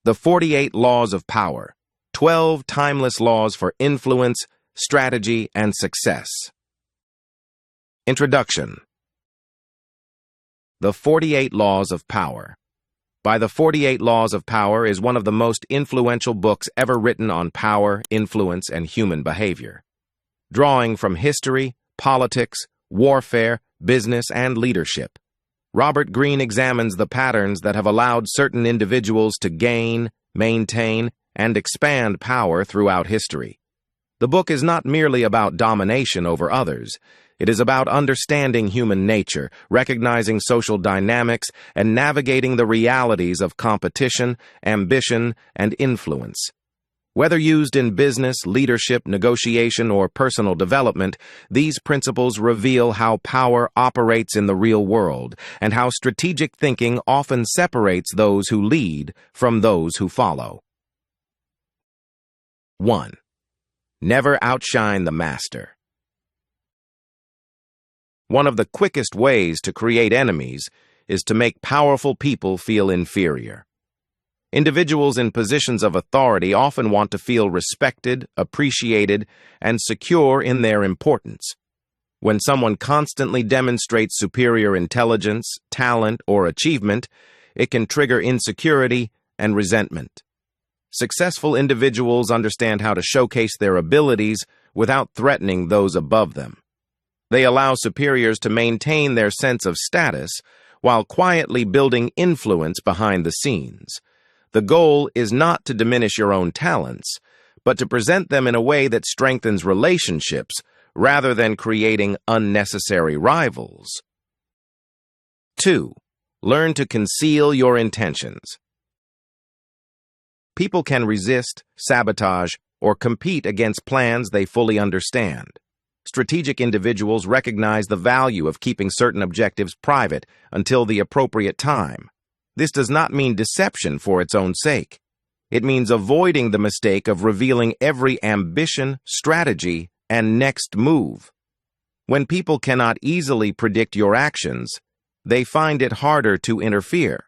The 48 Laws of Power, 12 timeless laws for influence, strategy, and success. Introduction. The 48 Laws of Power. By the 48 Laws of Power is one of the most influential books ever written on power, influence, and human behavior. Drawing from history, politics, warfare, business, and leadership, Robert Greene examines the patterns that have allowed certain individuals to gain, maintain, and expand power throughout history. The book is not merely about domination over others. It is about understanding human nature, recognizing social dynamics, and navigating the realities of competition, ambition, and influence. Whether used in business, leadership, negotiation, or personal development, these principles reveal how power operates in the real world and how strategic thinking often separates those who lead from those who follow. 1. Never outshine the master. One of the quickest ways to create enemies is to make powerful people feel inferior. Individuals in positions of authority often want to feel respected, appreciated, and secure in their importance. When someone constantly demonstrates superior intelligence, talent, or achievement, it can trigger insecurity and resentment. Successful individuals understand how to showcase their abilities without threatening those above them. They allow superiors to maintain their sense of status while quietly building influence behind the scenes. The goal is not to diminish your own talents, but to present them in a way that strengthens relationships rather than creating unnecessary rivals. 2. Learn to conceal your intentions. People can resist, sabotage, or compete against plans they fully understand. Strategic individuals recognize the value of keeping certain objectives private until the appropriate time. This does not mean deception for its own sake. It means avoiding the mistake of revealing every ambition, strategy, and next move. When people cannot easily predict your actions, they find it harder to interfere.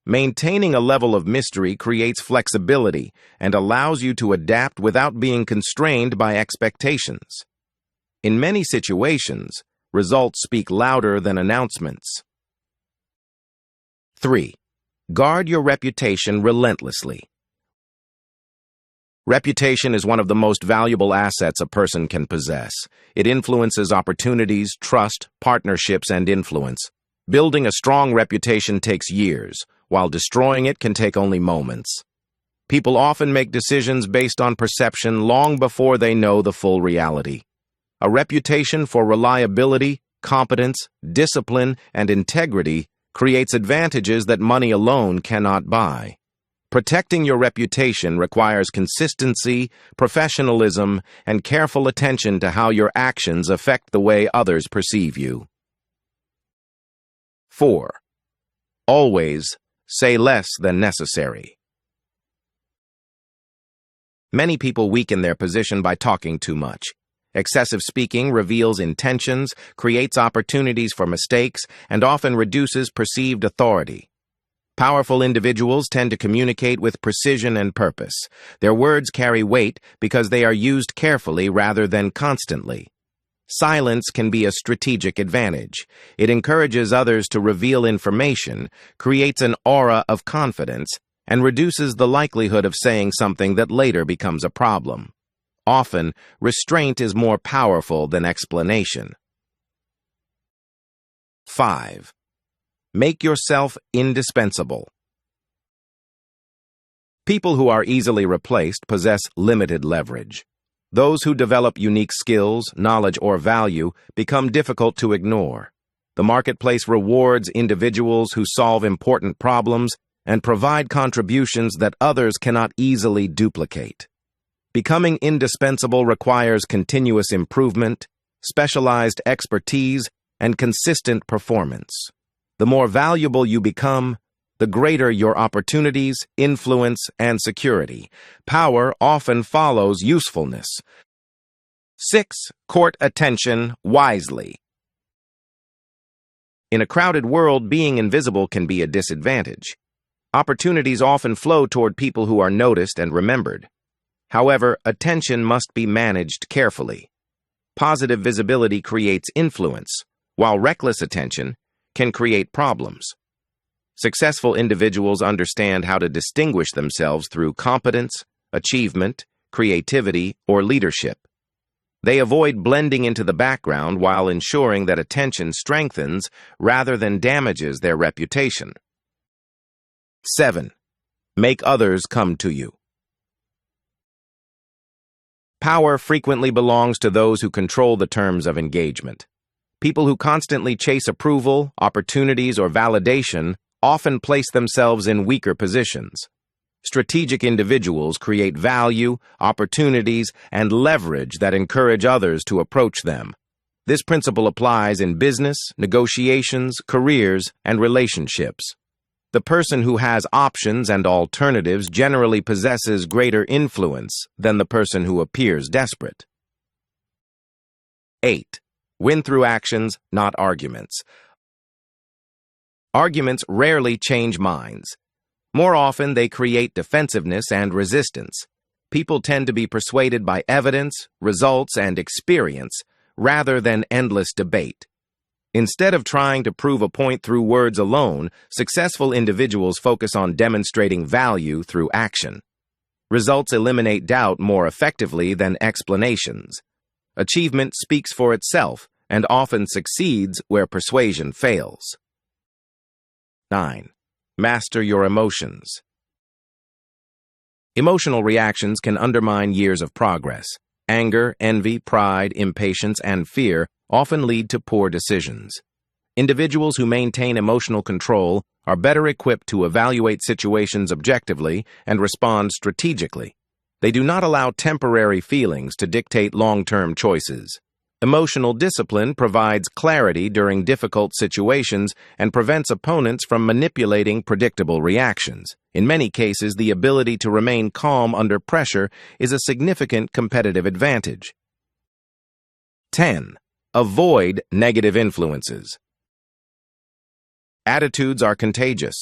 Maintaining a level of mystery creates flexibility and allows you to adapt without being constrained by expectations. In many situations, results speak louder than announcements. 3. Guard your reputation relentlessly. Reputation is one of the most valuable assets a person can possess. It influences opportunities, trust, partnerships, and influence. Building a strong reputation takes years, while destroying it can take only moments. People often make decisions based on perception long before they know the full reality. A reputation for reliability, competence, discipline, and integrity creates advantages that money alone cannot buy. Protecting your reputation requires consistency, professionalism, and careful attention to how your actions affect the way others perceive you. 4. Always say less than necessary. Many people weaken their position by talking too much. Excessive speaking reveals intentions, creates opportunities for mistakes, and often reduces perceived authority. Powerful individuals tend to communicate with precision and purpose. Their words carry weight because they are used carefully rather than constantly. Silence can be a strategic advantage. It encourages others to reveal information, creates an aura of confidence, and reduces the likelihood of saying something that later becomes a problem. Often, restraint is more powerful than explanation. 5. Make yourself indispensable. People who are easily replaced possess limited leverage. Those who develop unique skills, knowledge, or value become difficult to ignore. The marketplace rewards individuals who solve important problems and provide contributions that others cannot easily duplicate. Becoming indispensable requires continuous improvement, specialized expertise, and consistent performance. The more valuable you become, the greater your opportunities, influence, and security. Power often follows usefulness. 6. Court attention wisely. In a crowded world, being invisible can be a disadvantage. Opportunities often flow toward people who are noticed and remembered. However, attention must be managed carefully. Positive visibility creates influence, while reckless attention can create problems. Successful individuals understand how to distinguish themselves through competence, achievement, creativity, or leadership. They avoid blending into the background while ensuring that attention strengthens rather than damages their reputation. 7. Make others come to you. Power frequently belongs to those who control the terms of engagement. People who constantly chase approval, opportunities, or validation often place themselves in weaker positions. Strategic individuals create value, opportunities, and leverage that encourage others to approach them. This principle applies in business, negotiations, careers, and relationships. The person who has options and alternatives generally possesses greater influence than the person who appears desperate. 8. Win through actions, not arguments. Arguments rarely change minds. More often, they create defensiveness and resistance. People tend to be persuaded by evidence, results, and experience, rather than endless debate. Instead of trying to prove a point through words alone, successful individuals focus on demonstrating value through action. Results eliminate doubt more effectively than explanations. Achievement speaks for itself and often succeeds where persuasion fails. 9. Master your emotions. Emotional reactions can undermine years of progress. Anger, envy, pride, impatience, and fear often lead to poor decisions. Individuals who maintain emotional control are better equipped to evaluate situations objectively and respond strategically. They do not allow temporary feelings to dictate long-term choices. Emotional discipline provides clarity during difficult situations and prevents opponents from manipulating predictable reactions. In many cases, the ability to remain calm under pressure is a significant competitive advantage. 10. Avoid negative influences. Attitudes are contagious.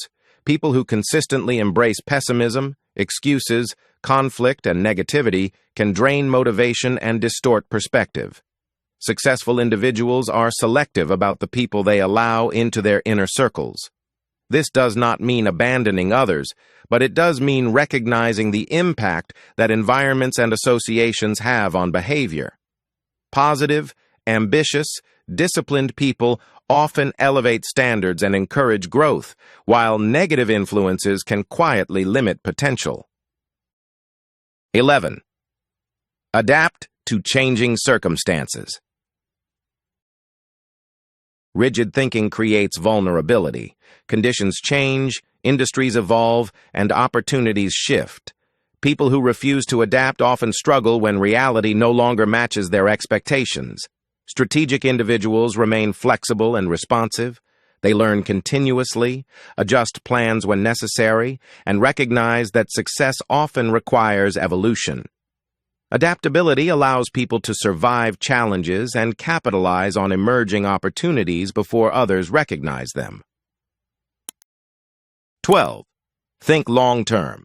People who consistently embrace pessimism, excuses, conflict, and negativity can drain motivation and distort perspective. Successful individuals are selective about the people they allow into their inner circles. This does not mean abandoning others, but it does mean recognizing the impact that environments and associations have on behavior. Positive, ambitious, disciplined people often elevate standards and encourage growth, while negative influences can quietly limit potential. 11. Adapt to changing circumstances. Rigid thinking creates vulnerability. Conditions change, industries evolve, and opportunities shift. People who refuse to adapt often struggle when reality no longer matches their expectations. Strategic individuals remain flexible and responsive. They learn continuously, adjust plans when necessary, and recognize that success often requires evolution. Adaptability allows people to survive challenges and capitalize on emerging opportunities before others recognize them. 12. Think long-term.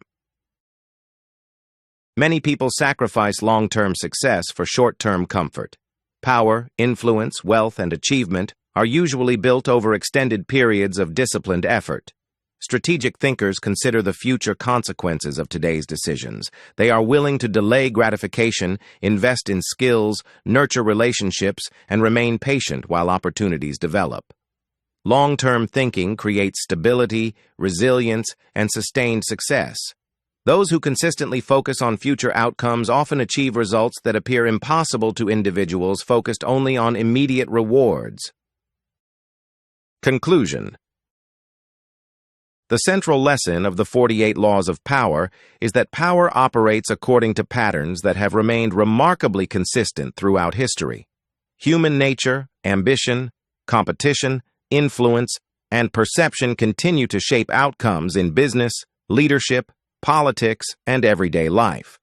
Many people sacrifice long-term success for short-term comfort. Power, influence, wealth, and achievement are usually built over extended periods of disciplined effort. Strategic thinkers consider the future consequences of today's decisions. They are willing to delay gratification, invest in skills, nurture relationships, and remain patient while opportunities develop. Long-term thinking creates stability, resilience, and sustained success. Those who consistently focus on future outcomes often achieve results that appear impossible to individuals focused only on immediate rewards. Conclusion. The central lesson of the 48 Laws of Power is that power operates according to patterns that have remained remarkably consistent throughout history. Human nature, ambition, competition, influence, and perception continue to shape outcomes in business, leadership, politics, and everyday life.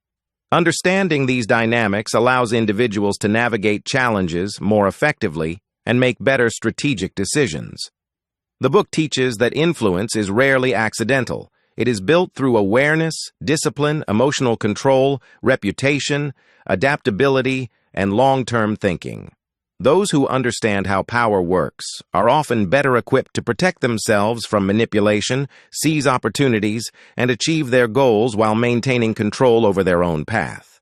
Understanding these dynamics allows individuals to navigate challenges more effectively and make better strategic decisions. The book teaches that influence is rarely accidental. It is built through awareness, discipline, emotional control, reputation, adaptability, and long-term thinking. Those who understand how power works are often better equipped to protect themselves from manipulation, seize opportunities, and achieve their goals while maintaining control over their own path.